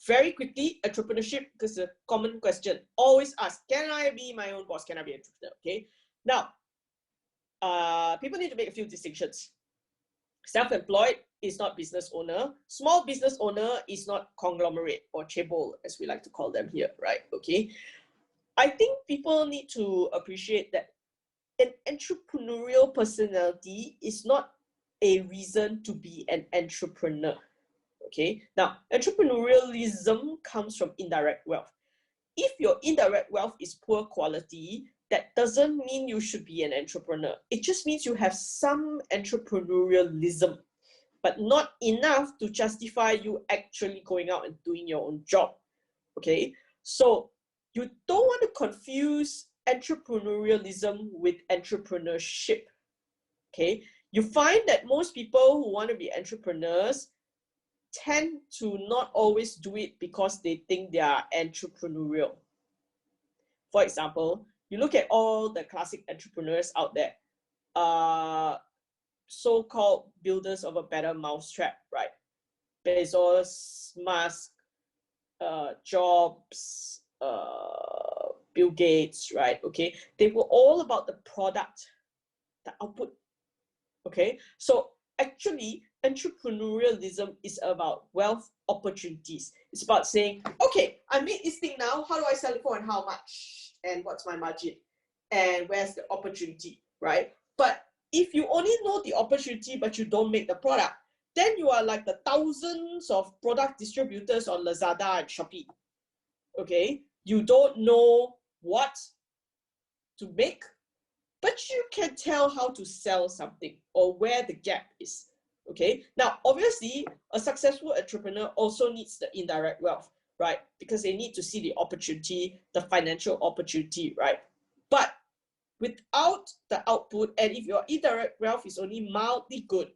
very quickly, entrepreneurship, because it's a common question, always ask, can I be my own boss? Can I be an entrepreneur? Okay. Now, people need to make a few distinctions. Self-employed is not business owner. Small business owner is not conglomerate or chaebol, as we like to call them here, right? Okay. I think people need to appreciate that an entrepreneurial personality is not a reason to be an entrepreneur. Okay. Now, entrepreneurialism comes from indirect wealth. If your indirect wealth is poor quality, that doesn't mean you should be an entrepreneur. It just means you have some entrepreneurialism, but not enough to justify you actually going out and doing your own job. Okay, so you don't want to confuse entrepreneurialism with entrepreneurship. Okay, you find that most people who want to be entrepreneurs tend to not always do it because they think they are entrepreneurial. For example, you look at all the classic entrepreneurs out there, so-called builders of a better mousetrap, right? Bezos, Musk, Jobs, Bill Gates, right? Okay, they were all about the product, the output. Okay, so actually, entrepreneurialism is about wealth opportunities. It's about saying, okay, I made this thing now. How do I sell it for and how much? And what's my margin? And where's the opportunity, right? But if you only know the opportunity, but you don't make the product, then you are like the thousands of product distributors on Lazada and Shopee. Okay, you don't know what to make, but you can tell how to sell something or where the gap is. Okay, now obviously a successful entrepreneur also needs the indirect wealth, right? Because they need to see the opportunity, the financial opportunity, right? But without the output, and if your indirect wealth is only mildly good,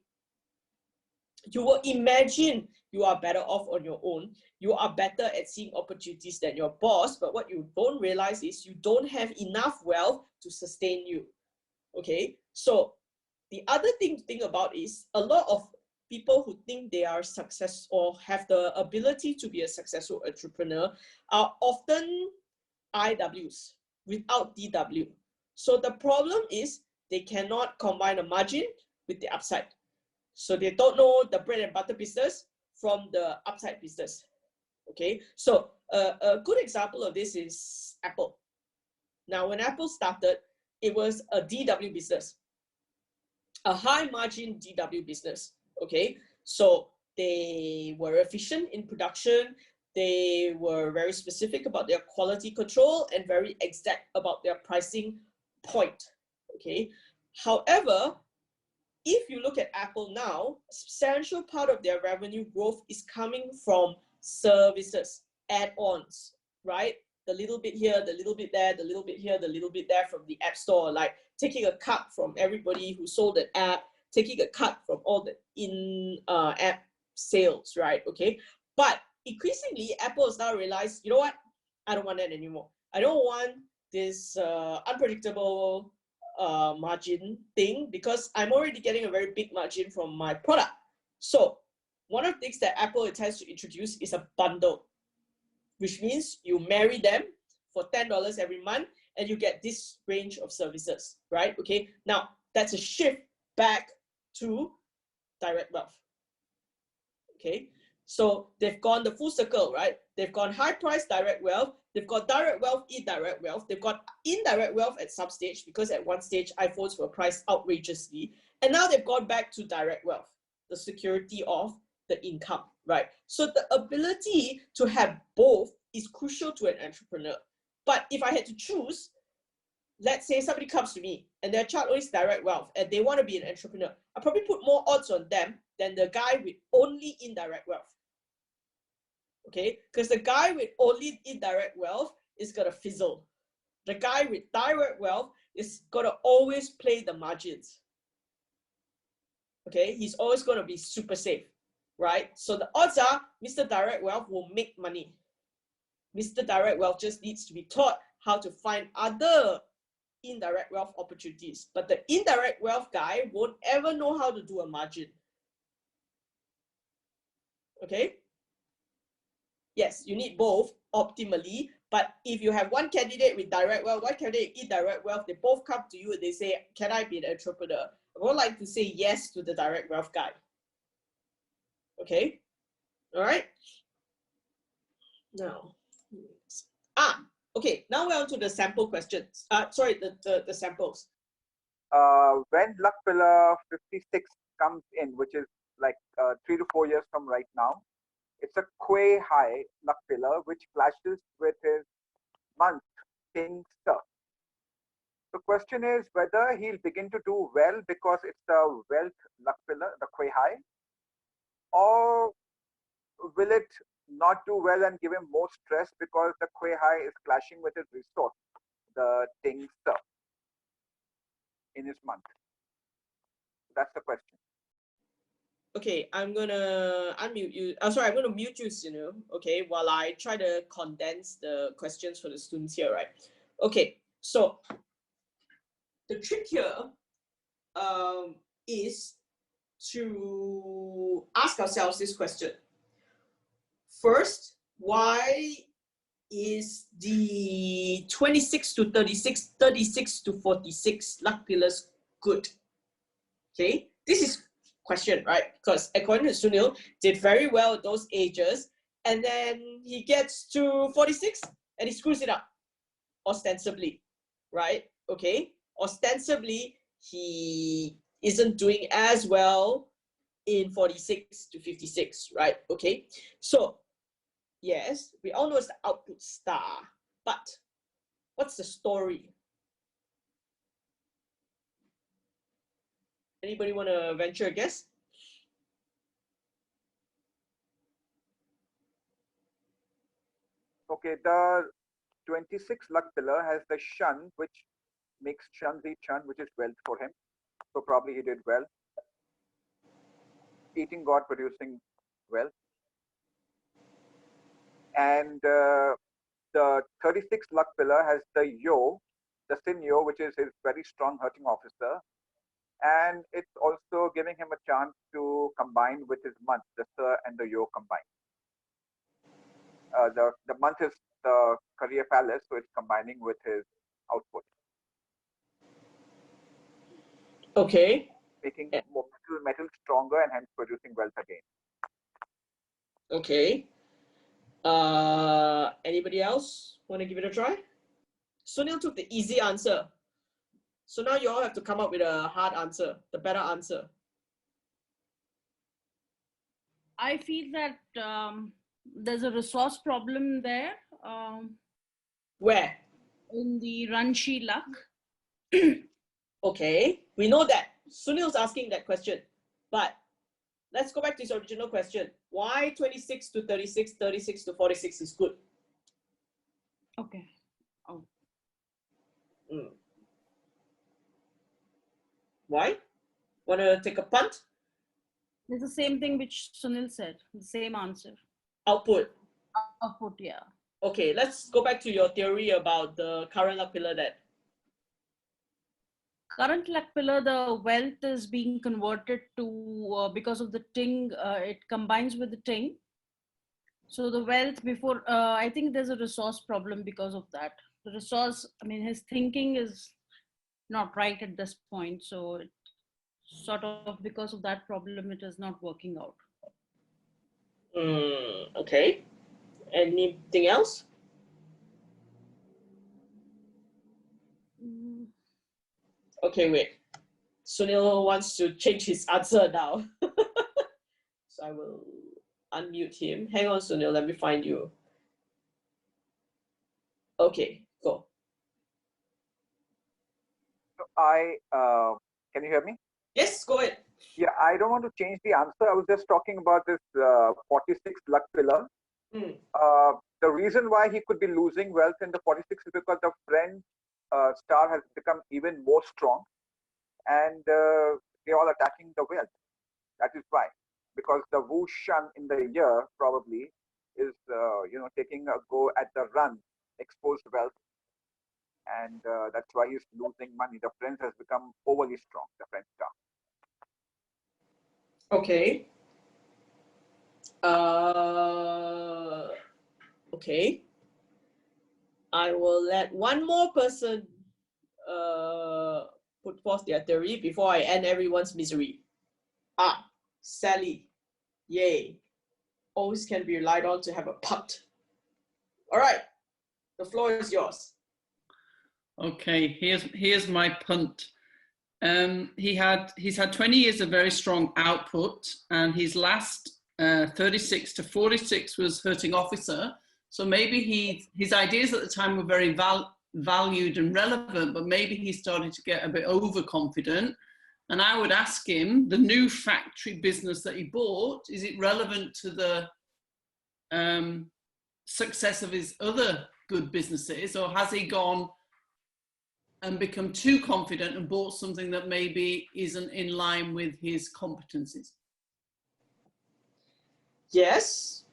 you will imagine you are better off on your own. You are better at seeing opportunities than your boss, but what you don't realize is you don't have enough wealth to sustain you. Okay, so the other thing to think about is a lot of people who think they are success or have the ability to be a successful entrepreneur are often IWs without DW. So the problem is they cannot combine a margin with the upside. So they don't know the bread and butter business from the upside business. Okay, so a good example of this is Apple. Now, when Apple started, it was a DW business, a high margin DW business. Okay, so they were efficient in production. They were very specific about their quality control and very exact about their pricing point. Okay, however, if you look at Apple now, a substantial part of their revenue growth is coming from services, add-ons, right? The little bit here, the little bit there, the little bit here, the little bit there from the App Store, like taking a cut from everybody who sold an app, taking a cut from all the in-app sales, right? Okay, but increasingly, Apple has now realized, you know what? I don't want that anymore. I don't want this unpredictable margin thing because I'm already getting a very big margin from my product. So one of the things that Apple intends to introduce is a bundle, which means you marry them for $10 every month and you get this range of services, right? Okay, now that's a shift back to direct wealth. Okay, so they've gone the full circle, right? They've gone high price direct wealth, they've got direct wealth, indirect wealth, they've got indirect wealth at some stage because at one stage iPhones were priced outrageously, and now they've gone back to direct wealth, the security of the income, right? So the ability to have both is crucial to an entrepreneur. But if I had to choose, let's say somebody comes to me and their child owns direct wealth and they want to be an entrepreneur, I probably put more odds on them than the guy with only indirect wealth. Okay, because the guy with only indirect wealth is gonna fizzle. The guy with direct wealth is gonna always play the margins. Okay, he's always gonna be super safe, right? So the odds are Mr. Direct Wealth will make money. Mr. Direct Wealth just needs to be taught how to find other indirect wealth opportunities. But the indirect wealth guy won't ever know how to do a margin. Okay? yes, you need both optimally. But if you have one candidate with direct wealth, one candidate indirect wealth, they both come to you and they say, can I be an entrepreneur? I would like to say yes to the direct wealth guy. Okay, all right. Now, okay, now we're on to the sample questions. Sorry, the samples. When luck pillar 56 comes in, which is like 3 to 4 years from right now, it's a quay high luck pillar which clashes with his month king stuff. The question is whether he'll begin to do well because it's the wealth luck pillar, the quay high, or will it not do well and give him more stress because the quay high is clashing with his resource, the ting stuff in his month. That's the question. Okay, I'm gonna unmute you. Sorry, I'm gonna mute you, Sunil. Okay, while I try to condense the questions for the students here, right? Okay, so the trick here is to ask ourselves this question. First, why is the 26 to 36, 36 to 46 luck pillars good? Okay, this is question, right? Because according to Sunil, did very well at those ages, and then he gets to 46 and he screws it up, ostensibly, right? Okay, ostensibly he isn't doing as well in 46 to 56, right? Okay, so yes, we all know it's the output star, but what's the story? Anybody want to venture a guess? Okay, the 26 luck pillar has the shun, which makes shun the chun, which is wealth for him. So probably he did well. Eating God producing wealth. And the 36 luck pillar has the yo, the sin yo, which is his very strong hurting officer. And it's also giving him a chance to combine with his month, the sir and the yo combined. The month is the career palace, so it's combining with his output. Okay. Making more metal stronger and hence producing wealth again. Okay. Anybody else want to give it a try? Sunil took the easy answer. So now you all have to come up with a hard answer, the better answer. I feel that there's a resource problem there. Where? In the Ranchi luck. Okay, we know that. Sunil's asking that question. But let's go back to his original question. Why 26 to 36, 36 to 46 is good? Okay. Oh. Why? Want to take a punt? It's the same thing which Sunil said. The same answer. Output. Output, yeah. Okay, let's go back to your theory about the current luck pillar that. Current luck pillar, the wealth is being converted to, because of the ting, it combines with the ting. So the wealth before, I think there's a resource problem because of that. The resource, I mean, his thinking is not right at this point. So it, sort of because of that problem, it is not working out. Okay. Anything else? Okay, wait. Sunil wants to change his answer now. So I will unmute him. Hang on, Sunil, let me find you. Okay, go. So can you hear me? Yes, go ahead. Yeah, I don't want to change the answer. I was just talking about this 46 luck pillar. The reason why he could be losing wealth in the 46 is because the French star has become even more strong, and they're all attacking the wealth. That is why, because the Wu Shan in the year probably is taking a go at the run, exposed wealth, and that's why he's losing money. The French has become overly strong, the French star. Okay. Okay. I will let one more person put forth their theory before I end everyone's misery. Sally. Yay. Always can be relied on to have a punt. All right. The floor is yours. Okay, here's my punt. He's had 20 years of very strong output, and his last 36 to 46 was hurting officer. So maybe his ideas at the time were very valued and relevant, but maybe he started to get a bit overconfident. And I would ask him, the new factory business that he bought, is it relevant to the success of his other good businesses, or has he gone and become too confident and bought something that maybe isn't in line with his competencies? Yes,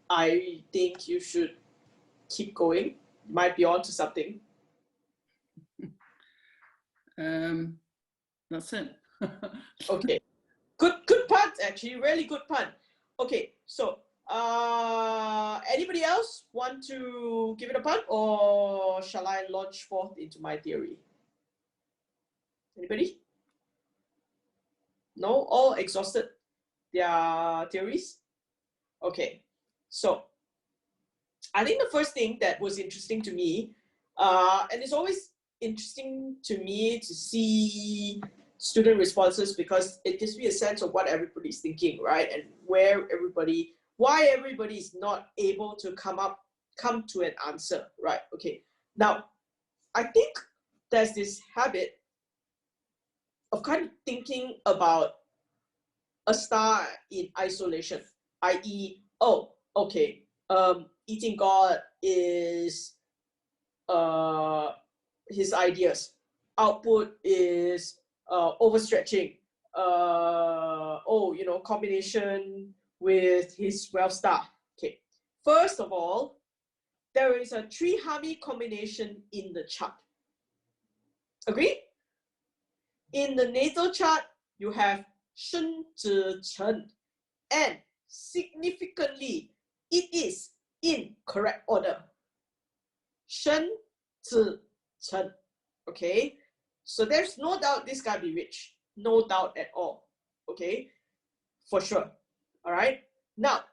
I think you should keep going. You might be onto something. That's it. Okay, good punt, actually, really good punt. Okay, so anybody else want to give it a punt, or shall I launch forth into my theory? Anybody? No? All exhausted their theories? Okay, so I think the first thing that was interesting to me, and it's always interesting to me to see student responses, because it gives me a sense of what everybody's thinking, right? And why everybody is not able to come to an answer, right? Okay, now I think there's this habit of kind of thinking about a star in isolation, i.e., oh, okay, eating God is his ideas. Output is overstretching. Combination with his wealth star. Okay. First of all, there is a three-harmony combination in the chart. Agree? In the natal chart, you have Shen Zhi Chen, and significantly, it is in correct order. Shen Zhi Chen. Okay, so there's no doubt this guy be rich. No doubt at all. Okay, for sure. All right. Now,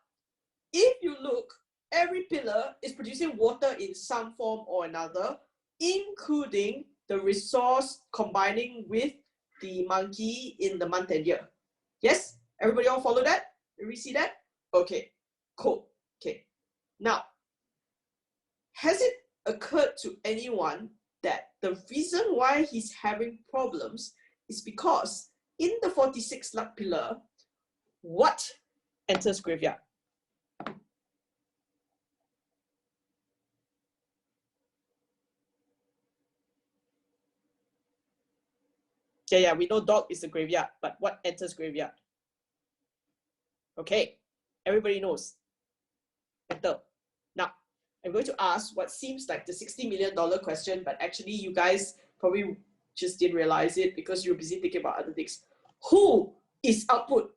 if you look, every pillar is producing water in some form or another, including the resource combining with the monkey in the month and year. Yes? Everybody all follow that? Did we see that? Okay, cool. Okay. Now, has it occurred to anyone that the reason why he's having problems is because in the 46 luck pillar, what enters graveyard? Yeah, we know dog is the graveyard, but what enters graveyard? Okay, everybody knows. Metal. Now, I'm going to ask what seems like the $60 million question, but actually you guys probably just didn't realize it because you're busy thinking about other things. Who is output